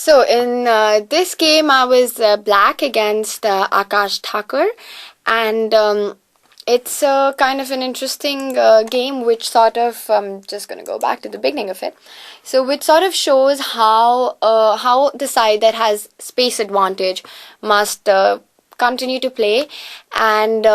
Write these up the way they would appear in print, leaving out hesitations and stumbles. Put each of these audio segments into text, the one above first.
So in this game, I was black against Akash Thakur, and it's kind of an interesting game, which sort of just gonna go back to the beginning of it. So which sort of shows how the side that has space advantage must continue to play, and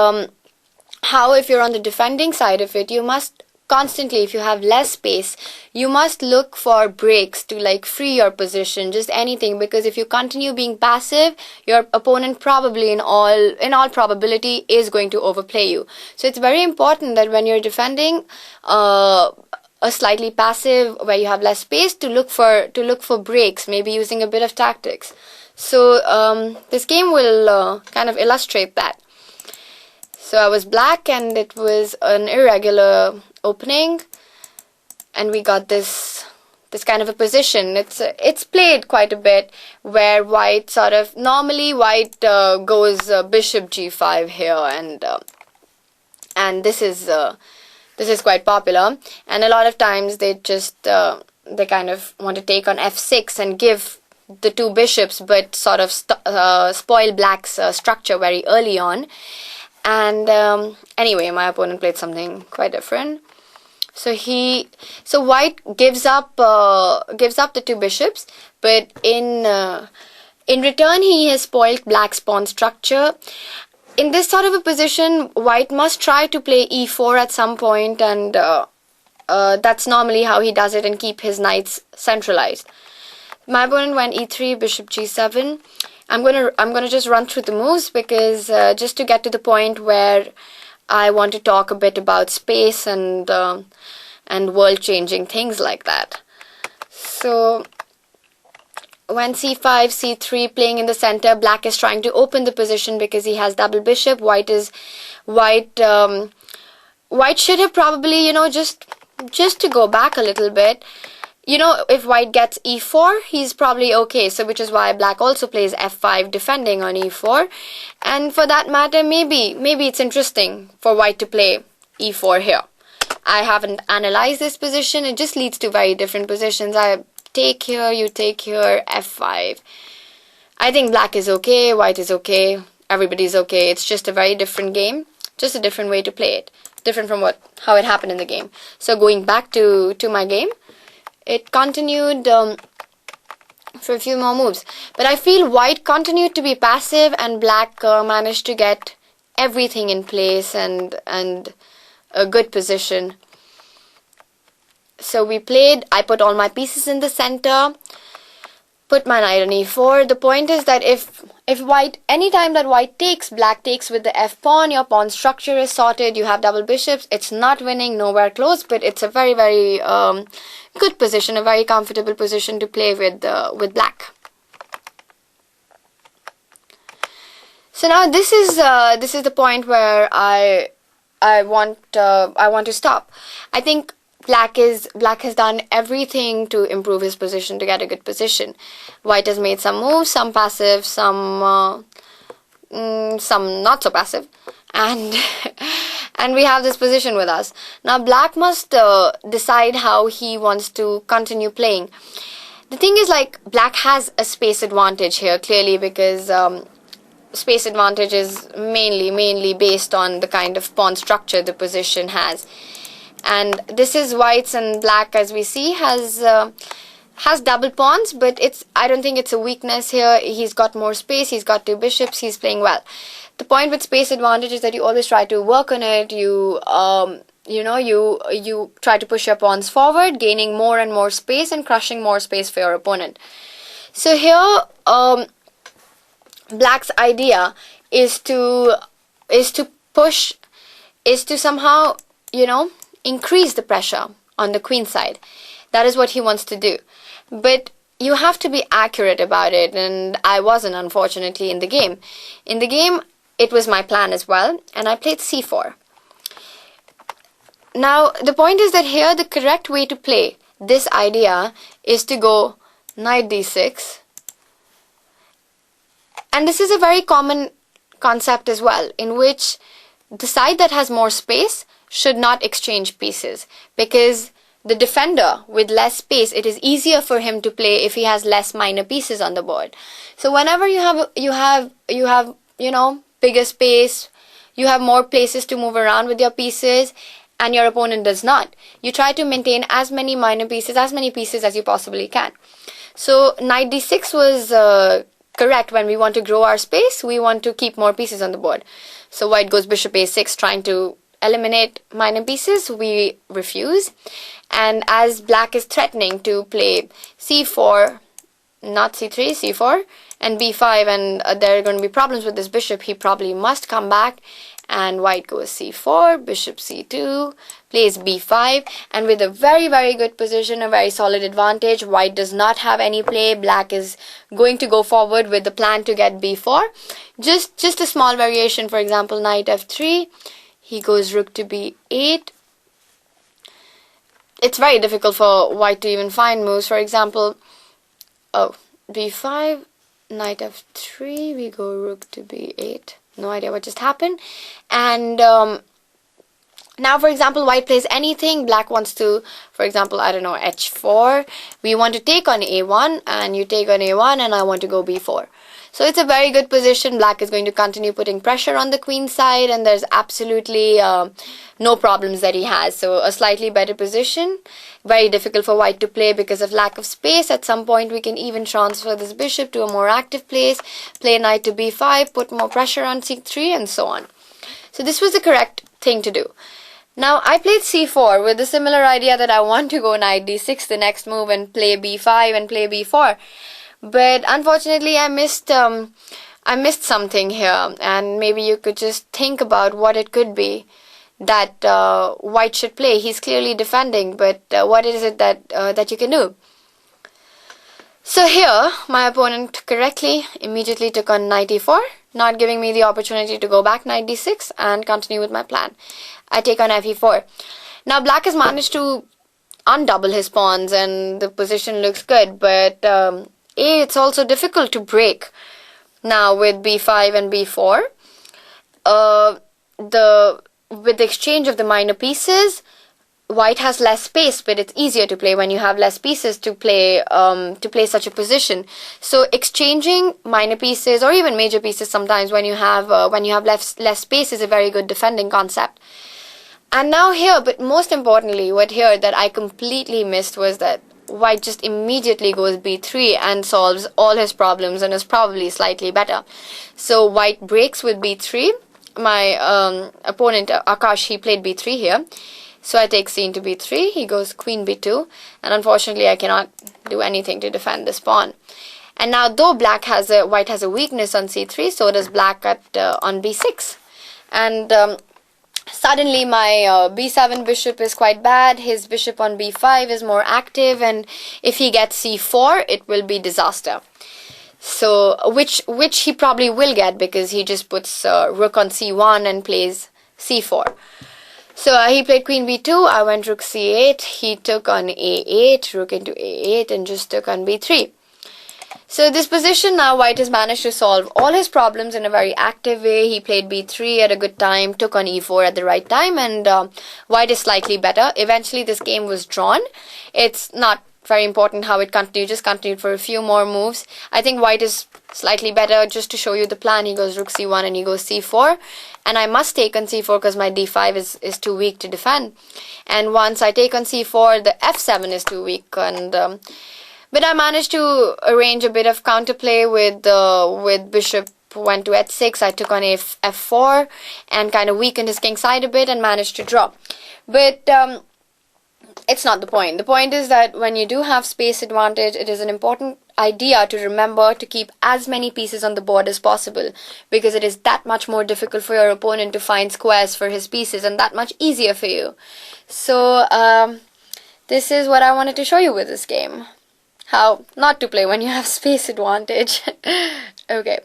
how if you're on the defending side of it, you must constantly, if you have less space, you must look for breaks to like free your position, just anything, because if you continue being passive, your opponent probably in all probability is going to overplay you. So it's very important that when you're defending a slightly passive where you have less space, to look for breaks, maybe using a bit of tactics. So this game will kind of illustrate that. So I was black and it was an irregular opening, and we got this kind of a position. It's played quite a bit where white sort of normally white goes bishop g5 here, and this is quite popular, and a lot of times they just they kind of want to take on f6 and give the two bishops, but sort of spoil black's structure very early on. And anyway, my opponent played something quite different. So white gives up the two bishops, but in return he has spoiled black's pawn structure. In this sort of a position, white must try to play e4 at some point, and that's normally how he does it and keep his knights centralized. My opponent went e3, bishop g7. I'm gonna just run through the moves, because just to get to the point where I want to talk a bit about space and world-changing things like that. So when c5, c3, playing in the center, black is trying to open the position because he has double bishop. White should have probably, just to go back a little bit. If white gets e4, he's probably okay. So which is why black also plays f5, defending on e4. And for that matter, maybe it's interesting for white to play e4 here. I haven't analyzed this position. It just leads to very different positions. I take here, you take here, f5. I think black is okay, white is okay, everybody's okay. It's just a very different game, just a different way to play it, different from how it happened in the game. So going back to my game, it continued for a few more moves. But I feel white continued to be passive, and black managed to get everything in place and a good position. So I put all my pieces in the center, put my knight on e4. The point is that if white, anytime that white takes, black takes with the f pawn, your pawn structure is sorted, you have double bishops. It's not winning, nowhere close, but it's a very, very good position, a very comfortable position to play with black. So now this is the point where I want to stop. I think black has done everything to improve his position, to get a good position. White has made some moves, some passive, some not so passive, and and we have this position with us. Now black must decide how he wants to continue playing. The thing is, like, black has a space advantage here, clearly, because space advantage is mainly based on the kind of pawn structure the position has. And this is white's, and black, as we see, has double pawns, but I don't think it's a weakness here. He's got more space, he's got two bishops, he's playing well. The point with space advantage is that you always try to work on it. You try to push your pawns forward, gaining more and more space and crushing more space for your opponent. So here, black's idea is to somehow, increase the pressure on the queen side. That is what he wants to do. But you have to be accurate about it, and I wasn't, unfortunately, in the game. In the game, it was my plan as well, and I played c4. Now, the point is that here the correct way to play this idea is to go knight d6. And this is a very common concept as well, in which the side that has more space should not exchange pieces, because the defender with less space, it is easier for him to play if he has less minor pieces on the board. So whenever you know, bigger space, you have more places to move around with your pieces, and your opponent does not, you try to maintain as many minor pieces, as many pieces as you possibly can. So knight d6 was correct. When we want to grow our space, we want to keep more pieces on the board. So white goes bishop a6, trying to eliminate minor pieces. We refuse, and as black is threatening to play c4, not c3, c4 and b5, and there are going to be problems with this bishop, he probably must come back, and white goes c4, bishop c2, plays b5, and with a very, very good position, a very solid advantage, white does not have any play. Black is going to go forward with the plan to get b4. Just a small variation, for example, knight f3, he goes rook to b8. It's very difficult for white to even find moves. For example, b5, knight f3, we go rook to b8. No idea what just happened. And now, for example, white plays anything. Black wants to, for example, I don't know, h4. We want to take on a1, and you take on a1, and I want to go b4. So it's a very good position. Black is going to continue putting pressure on the queen side, and there's absolutely no problems that he has. So a slightly better position. Very difficult for white to play because of lack of space. At some point, we can even transfer this bishop to a more active place, play knight to b5, put more pressure on c3, and so on. So this was the correct thing to do. Now, I played c4 with a similar idea that I want to go knight d6 the next move and play b5 and play b4. But unfortunately, I missed something here, and maybe you could just think about what it could be that white should play. He's clearly defending, but what is it that you can do? So here, my opponent correctly immediately took on knight e4, not giving me the opportunity to go back knight d6 and continue with my plan. I take on fe4. Now, black has managed to undouble his pawns, and the position looks good, but it's also difficult to break. Now, with b5 and b4, with the exchange of the minor pieces, white has less space, but it's easier to play when you have less pieces to play such a position. So exchanging minor pieces or even major pieces sometimes when you have less space is a very good defending concept. And now here, but most importantly, what here that I completely missed was that white just immediately goes b3 and solves all his problems and is probably slightly better. So white breaks with b3. My opponent, Akash, he played b3 here. So I take c into b3, he goes queen b2, and unfortunately I cannot do anything to defend this pawn. And now, though white has a weakness on c3, so does black on b6. And suddenly my b7 bishop is quite bad, his bishop on b5 is more active, and if he gets c4, it will be disaster. So, which he probably will get, because he just puts rook on c1 and plays c4. So he played queen b2, I went rook c8, he took on a8, rook into a8, and just took on b3. So this position now, white has managed to solve all his problems in a very active way. He played b3 at a good time, took on e4 at the right time, and white is slightly better. Eventually this game was drawn. It's not very important how it continued, just continued for a few more moves. I think white is slightly better. Just to show you the plan, he goes rook c1 and he goes c4, and I must take on c4 because my d5 is too weak to defend. And once I take on c4, the f7 is too weak, and but I managed to arrange a bit of counterplay with bishop went to h6. I took on f4 and kind of weakened his king side a bit and managed to draw. But it's not the point. The point is that when you do have space advantage, it is an important idea to remember to keep as many pieces on the board as possible, because it is that much more difficult for your opponent to find squares for his pieces and that much easier for you. So this is what I wanted to show you with this game. How not to play when you have space advantage. Okay.